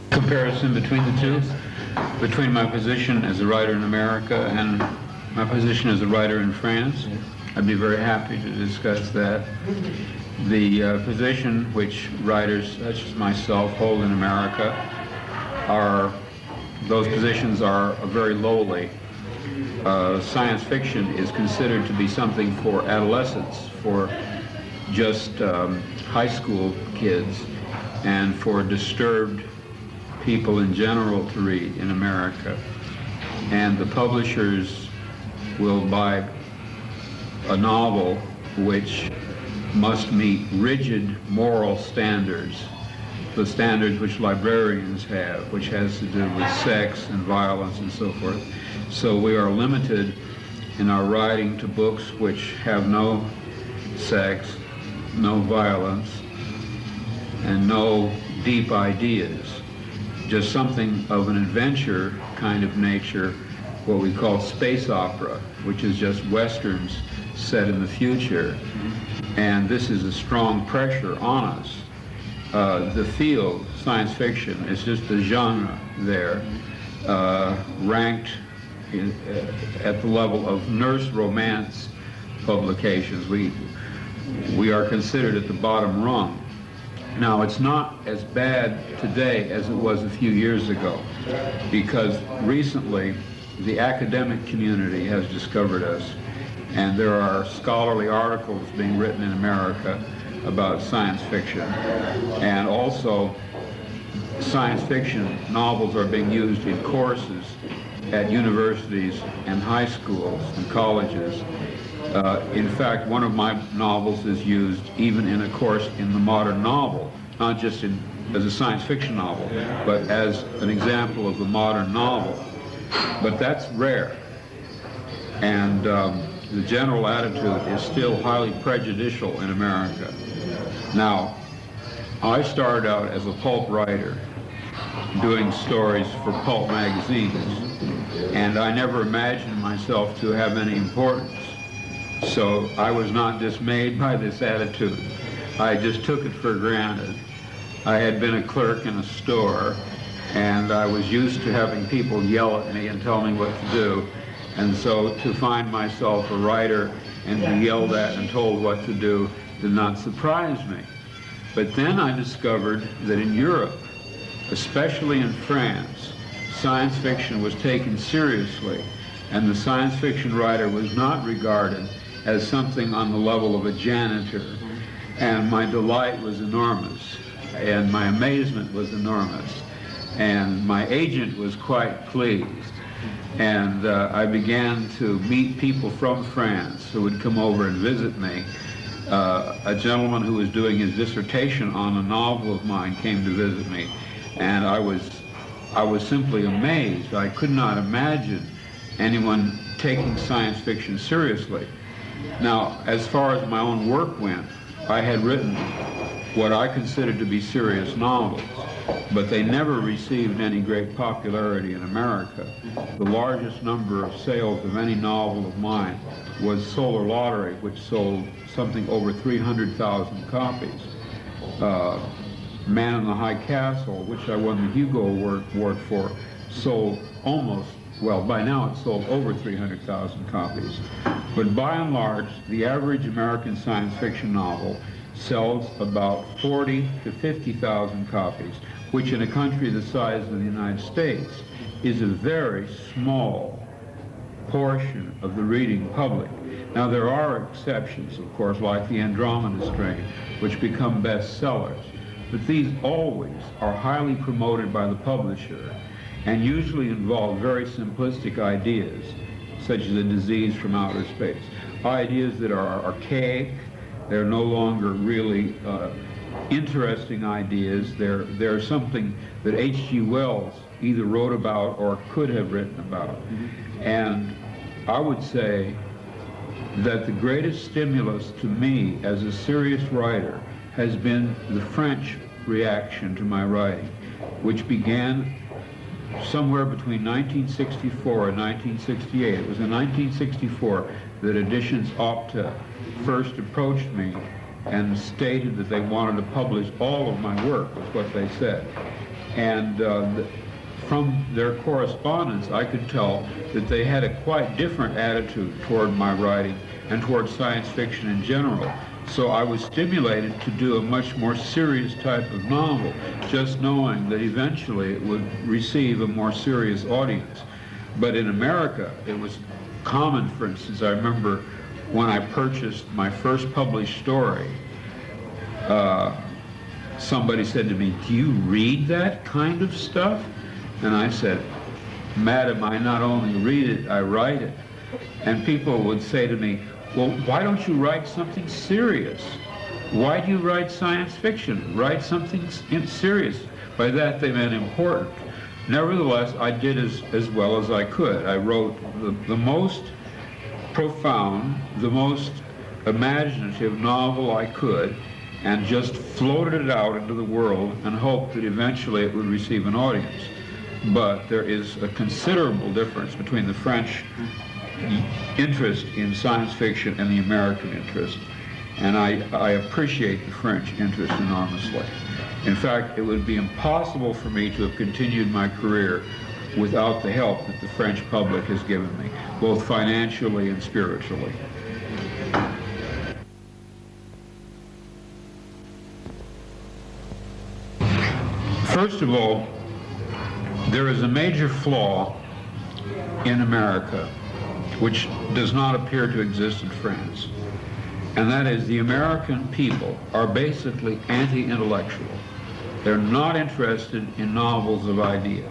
Comparison between the two, between my position as a writer in America and my position as a writer in France. I'd be very happy to discuss that. The position which writers such as myself hold in America those positions are very lowly. Science fiction is considered to be something for adolescents, for just high school kids, and for disturbed people in general to read in America. And the publishers will buy a novel which must meet rigid moral standards, the standards which librarians have, which has to do with sex and violence and so forth. So we are limited in our writing to books which have no sex, no violence, and no deep ideas. Just something of an adventure kind of nature, what we call space opera, which is just westerns set in the future. And this is a strong pressure on us. The field, science fiction, is just a genre there, ranked at the level of nurse romance publications. We are considered at the bottom rung. Now, it's not as bad today as it was a few years ago, because recently the academic community has discovered us, and there are scholarly articles being written in America about science fiction. And also, science fiction novels are being used in courses at universities and high schools and colleges. In fact, one of my novels is used even in a course in the modern novel, not just as a science fiction novel, but as an example of the modern novel. But that's rare. And the general attitude is still highly prejudicial in America. Now, I started out as a pulp writer, doing stories for pulp magazines, and I never imagined myself to have any importance. So I was not dismayed by this attitude. I just took it for granted. I had been a clerk in a store, and I was used to having people yell at me and tell me what to do. And so to find myself a writer and be yelled at and told what to do did not surprise me. But then I discovered that in Europe, especially in France, science fiction was taken seriously, and the science fiction writer was not regarded as something on the level of a janitor. And my delight was enormous, and my amazement was enormous, and my agent was quite pleased. And I began to meet people from France who would come over and visit me. A gentleman who was doing his dissertation on a novel of mine came to visit me, and I was simply amazed. I could not imagine anyone taking science fiction seriously. Now, as far as my own work went, I had written what I considered to be serious novels, but they never received any great popularity in America. The largest number of sales of any novel of mine was Solar Lottery, which sold something over 300,000 copies. Man in the High Castle, which I won the Hugo Award for, sold almost, well, by now it sold over 300,000 copies. But by and large, the average American science fiction novel sells about 40 to 50,000 copies, which in a country the size of the United States is a very small portion of the reading public. Now, there are exceptions, of course, like the Andromeda Strain, which become bestsellers, but these always are highly promoted by the publisher and usually involve very simplistic ideas, such as a disease from outer space. Ideas that are archaic, they're no longer really interesting ideas. They're something that H.G. Wells either wrote about or could have written about. And I would say that the greatest stimulus to me as a serious writer has been the French reaction to my writing, which began somewhere between 1964 and 1968. It was in 1964 that Editions Opta first approached me and stated that they wanted to publish all of my work, was what they said. And from their correspondence, I could tell that they had a quite different attitude toward my writing and toward science fiction in general. So I was stimulated to do a much more serious type of novel, just knowing that eventually it would receive a more serious audience. But in America, it was common. For instance, I remember when I purchased my first published story, somebody said to me, "Do you read that kind of stuff?" And I said, "Madam, I not only read it, I write it." And people would say to me, "Well, why don't you write something serious? Why do you write science fiction? Write something serious." By that they meant important. Nevertheless, I did as well as I could. I wrote the most profound, the most imaginative novel I could, and just floated it out into the world and hoped that eventually it would receive an audience. But there is a considerable difference between the French interest in science fiction and the American interest, and I appreciate the French interest enormously. In fact, it would be impossible for me to have continued my career without the help that the French public has given me, both financially and spiritually. First of all, there is a major flaw in America which does not appear to exist in France, and that is the American people are basically anti-intellectual. They're not interested in novels of idea,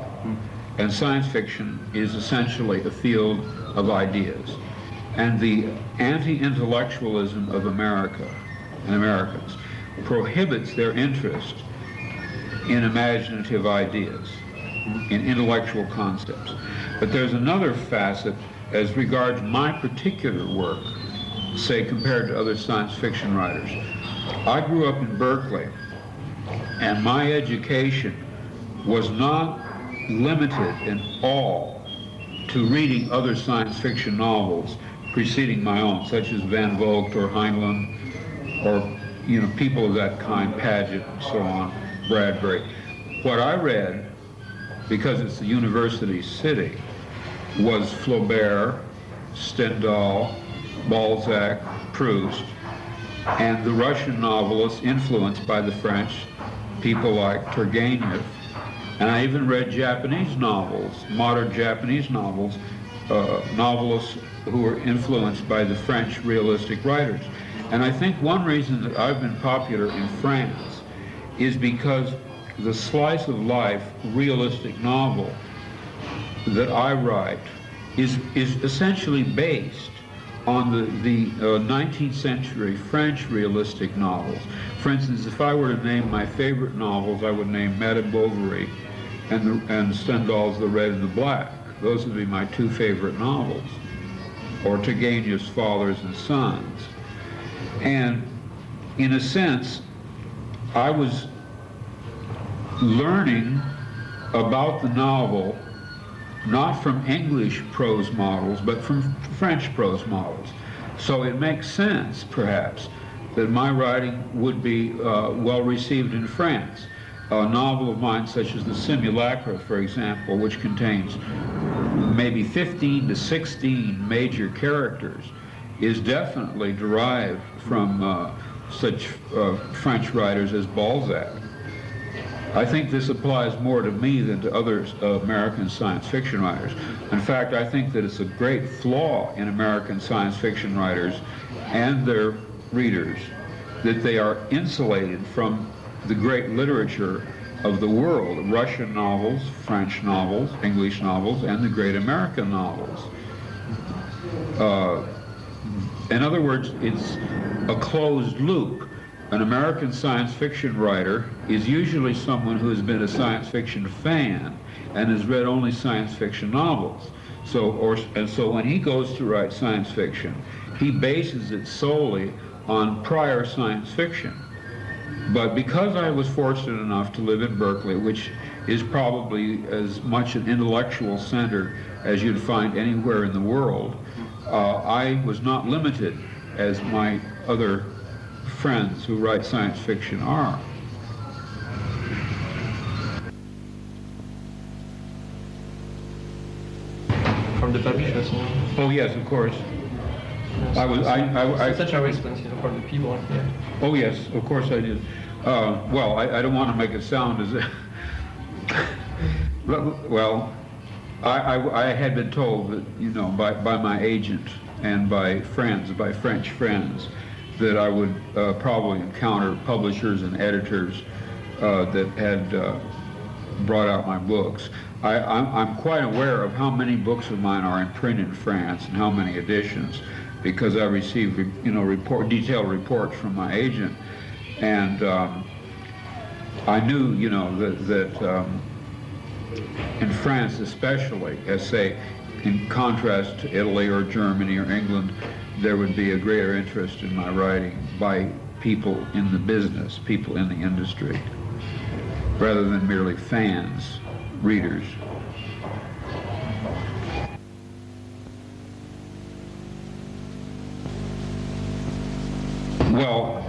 and science fiction is essentially a field of ideas. And the anti-intellectualism of America and Americans prohibits their interest in imaginative ideas, in intellectual concepts. But there's another facet as regards my particular work, say compared to other science fiction writers. I grew up in Berkeley, and my education was not limited in all to reading other science fiction novels preceding my own, such as Van Vogt or Heinlein, or people of that kind, Paget and so on, Bradbury. What I read, because it's the university city, was Flaubert, Stendhal, Balzac, Proust, and the Russian novelists influenced by the French, people like Turgenev. And I even read Japanese novels, modern Japanese novels, novelists who were influenced by the French realistic writers. And I think one reason that I've been popular in France is because the slice of life realistic novel that I write is essentially based on the 19th century French realistic novels. For instance, if I were to name my favorite novels, I would name Madame Bovary and Stendhal's The Red and the Black. Those would be my two favorite novels. Or Turgenev's Fathers and Sons. And in a sense, I was learning about the novel not from English prose models, but from French prose models. So it makes sense, perhaps, that my writing would be well received in France. A novel of mine such as The Simulacra, for example, which contains maybe 15 to 16 major characters, is definitely derived from such French writers as Balzac. I think this applies more to me than to other American science fiction writers. In fact, I think that it's a great flaw in American science fiction writers and their readers that they are insulated from the great literature of the world, Russian novels, French novels, English novels, and the great American novels. In other words, it's a closed loop. an American science fiction writer is usually someone who has been a science fiction fan and has read only science fiction novels. So when he goes to write science fiction, he bases it solely on prior science fiction. But because I was fortunate enough to live in Berkeley, which is probably as much an intellectual center as you'd find anywhere in the world, I was not limited as my other friends who write science fiction are. From the publishers? Oh yes, of course. Yes. Such a response, for the people. Yeah. Oh yes, of course I did. Well, I don't want to make it sound as if... Well, I had been told that, you know, by my agent and by friends, by French friends, that I would probably encounter publishers and editors that had brought out my books. I'm quite aware of how many books of mine are in print in France and how many editions, because I received, you know, detailed reports from my agent, and I knew, you know, that in France especially, as say, in contrast to Italy or Germany or England, there would be a greater interest in my writing by people in the business, people in the industry, rather than merely fans, readers. Well,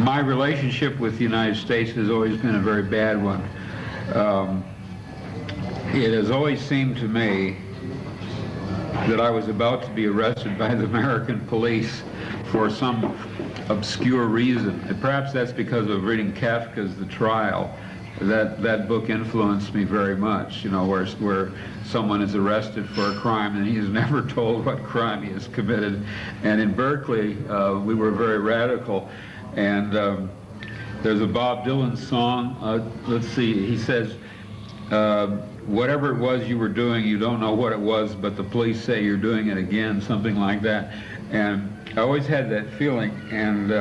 my relationship with the United States has always been a very bad one. It has always seemed to me that I was about to be arrested by the American police for some obscure reason. And perhaps that's because of reading Kafka's The Trial. That book influenced me very much, you know, where someone is arrested for a crime and he is never told what crime he has committed. And in Berkeley, we were very radical. And there's a Bob Dylan song, let's see, he says, whatever it was you were doing, you don't know what it was, but the police say you're doing it again, something like that. And I always had that feeling, and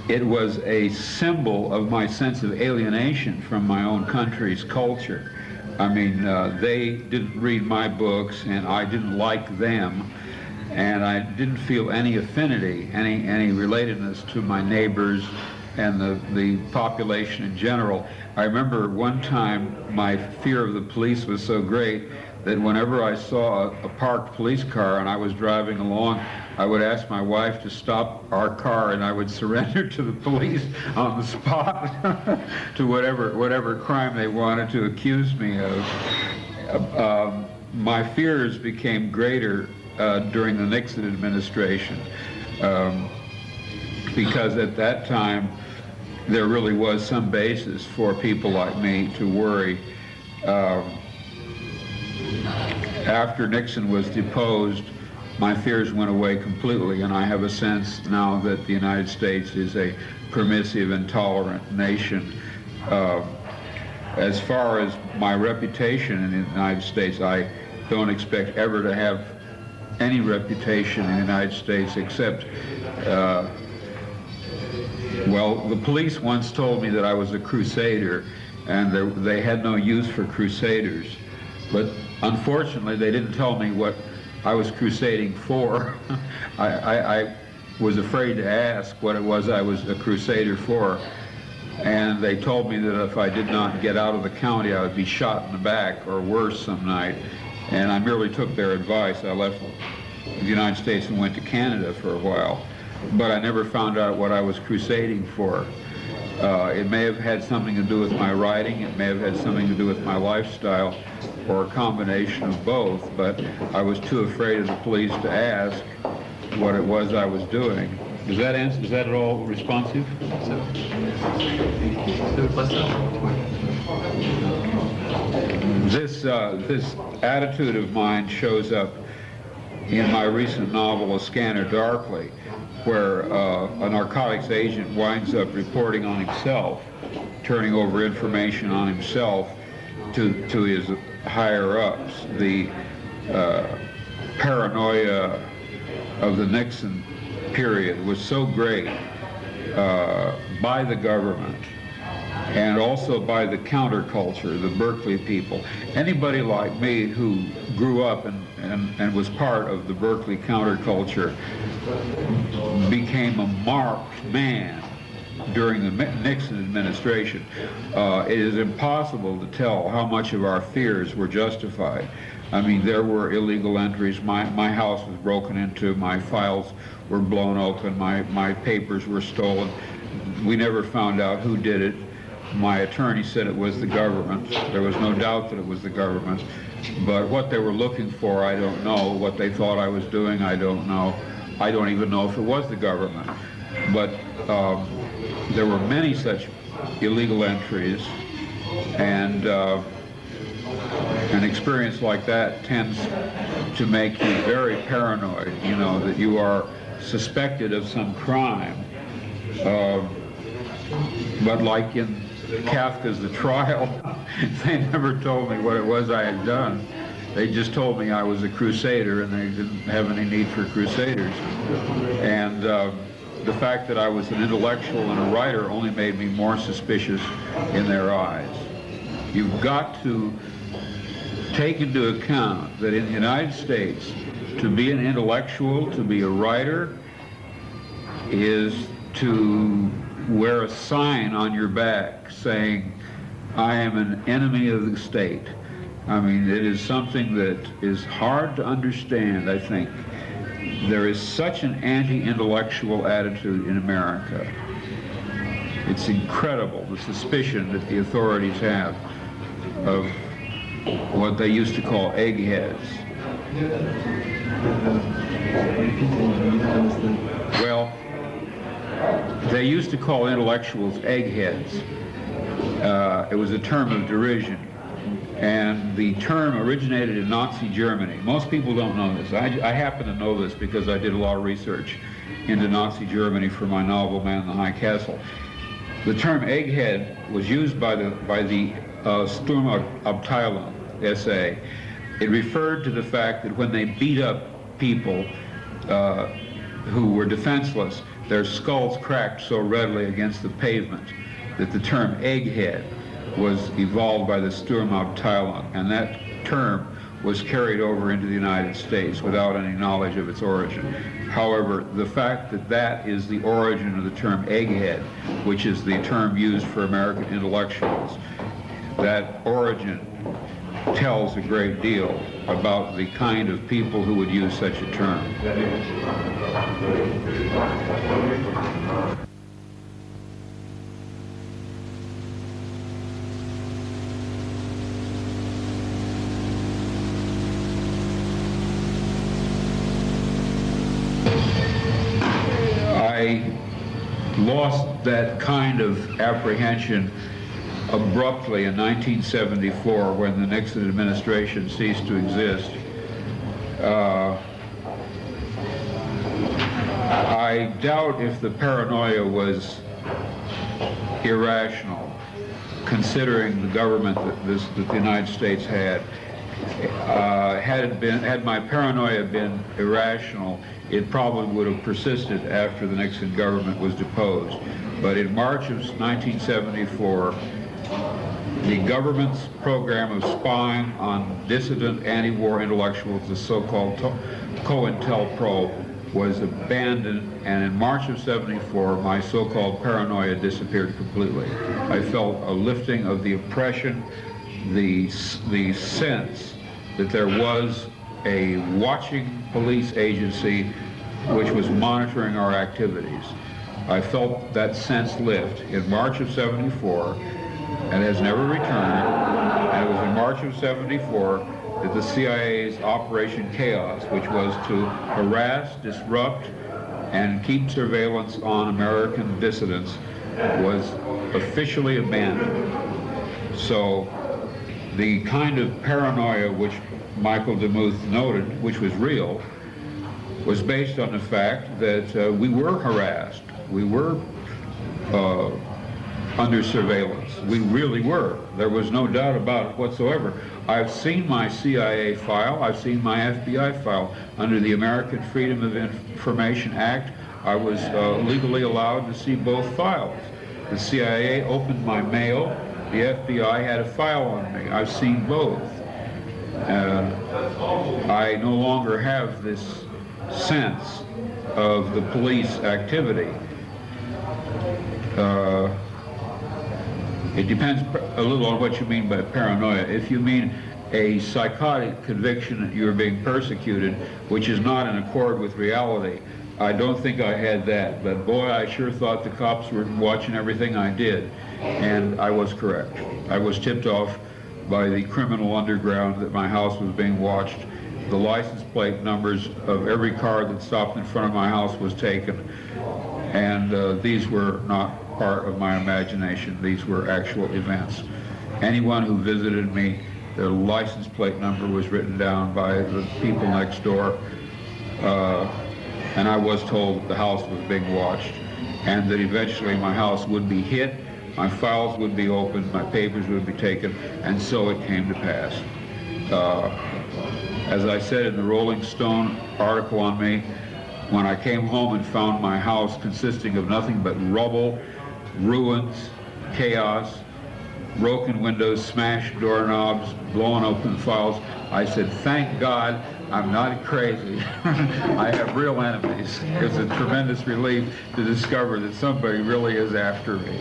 it was a symbol of my sense of alienation from my own country's culture. I mean, they didn't read my books, and I didn't like them, and I didn't feel any affinity, any relatedness to my neighbors and the population in general. I remember one time my fear of the police was so great that whenever I saw a parked police car and I was driving along, I would ask my wife to stop our car and I would surrender to the police on the spot to whatever crime they wanted to accuse me of. My fears became greater during the Nixon administration because at that time there really was some basis for people like me to worry. After Nixon was deposed, my fears went away completely, and I have a sense now that the United States is a permissive and tolerant nation. As far as my reputation in the United States, I don't expect ever to have any reputation in the United States except, well, the police once told me that I was a crusader, and they had no use for crusaders. But unfortunately, they didn't tell me what I was crusading for. I was afraid to ask what it was I was a crusader for. And they told me that if I did not get out of the county, I would be shot in the back or worse some night. And I merely took their advice. I left the United States and went to Canada for a while. But I never found out what I was crusading for. It may have had something to do with my writing, it may have had something to do with my lifestyle, or a combination of both, but I was too afraid of the police to ask what it was I was doing. Is that at all responsive? This attitude of mine shows up in my recent novel, A Scanner Darkly, where a narcotics agent winds up reporting on himself, turning over information on himself to his higher-ups. The paranoia of the Nixon period was so great by the government and also by the counterculture, the Berkeley people. Anybody like me who grew up and was part of the Berkeley counterculture became a marked man during the Nixon administration. It is impossible to tell how much of our fears were justified. I mean, there were illegal entries. My house was broken into, my files were blown open, my papers were stolen. We never found out who did it. My attorney said it was the government. There was no doubt that it was the government. But what they were looking for, I don't know. What they thought I was doing, I don't know. I don't even know if it was the government. But there were many such illegal entries, and an experience like that tends to make you very paranoid, you know, that you are suspected of some crime. But like in Kafka's The Trial, they never told me what it was I had done. They just told me I was a crusader, and they didn't have any need for crusaders. And the fact that I was an intellectual and a writer only made me more suspicious in their eyes. You've got to take into account that in the United States, to be an intellectual, to be a writer, is to wear a sign on your back saying, I am an enemy of the state. I mean, it is something that is hard to understand, I think. There is such an anti-intellectual attitude in America. It's incredible, the suspicion that the authorities have of what they used to call eggheads. Well, they used to call intellectuals eggheads. It was a term of derision. And the term originated in Nazi Germany. Most people don't know this. I happen to know this because I did a lot of research into Nazi Germany for my novel, Man in the High Castle. The term egghead was used by the Sturmabteilung, SA. It referred to the fact that when they beat up people who were defenseless, their skulls cracked so readily against the pavement that the term egghead was evolved by the Sturmabteilung, and that term was carried over into the United States without any knowledge of its origin. However, the fact that that is the origin of the term egghead, which is the term used for American intellectuals, that origin tells a great deal about the kind of people who would use such a term. I lost that kind of apprehension abruptly in 1974 when the Nixon administration ceased to exist. I doubt if the paranoia was irrational, considering the government that the United States had. Had my paranoia been irrational, it probably would have persisted after the Nixon government was deposed. But in March of 1974, the government's program of spying on dissident anti-war intellectuals, the so-called COINTELPRO, was abandoned, and in March of '74, my so-called paranoia disappeared completely. I felt a lifting of the oppression, the sense that there was a watching police agency which was monitoring our activities. I felt that sense lift in March of '74, and has never returned. And it was in March of '74 that the CIA's Operation Chaos, which was to harass, disrupt, and keep surveillance on American dissidents, was officially abandoned. So the kind of paranoia which Michael DeMuth noted, which was real, was based on the fact that we were harassed. We were under surveillance. We really were. There was no doubt about it whatsoever. I've seen my CIA file, I've seen my FBI file. Under the American Freedom of Information Act, I was legally allowed to see both files. The CIA opened my mail, the FBI had a file on me. I've seen both. I no longer have this sense of the police activity. It depends a little on what you mean by paranoia. If you mean a psychotic conviction that you're being persecuted, which is not in accord with reality, I don't think I had that, but boy, I sure thought the cops were watching everything I did, and I was correct. I was tipped off by the criminal underground that my house was being watched. The license plate numbers of every car that stopped in front of my house was taken, and these were not part of my imagination. These were actual events. Anyone who visited me, their license plate number was written down by the people next door, and I was told the house was being watched, and that eventually my house would be hit, my files would be opened, my papers would be taken, and so it came to pass. As I said in the Rolling Stone article on me, when I came home and found my house consisting of nothing but rubble, ruins, chaos, broken windows, smashed doorknobs, blown open files, I said, thank God I'm not crazy. I have real enemies. It's a tremendous relief to discover that somebody really is after me.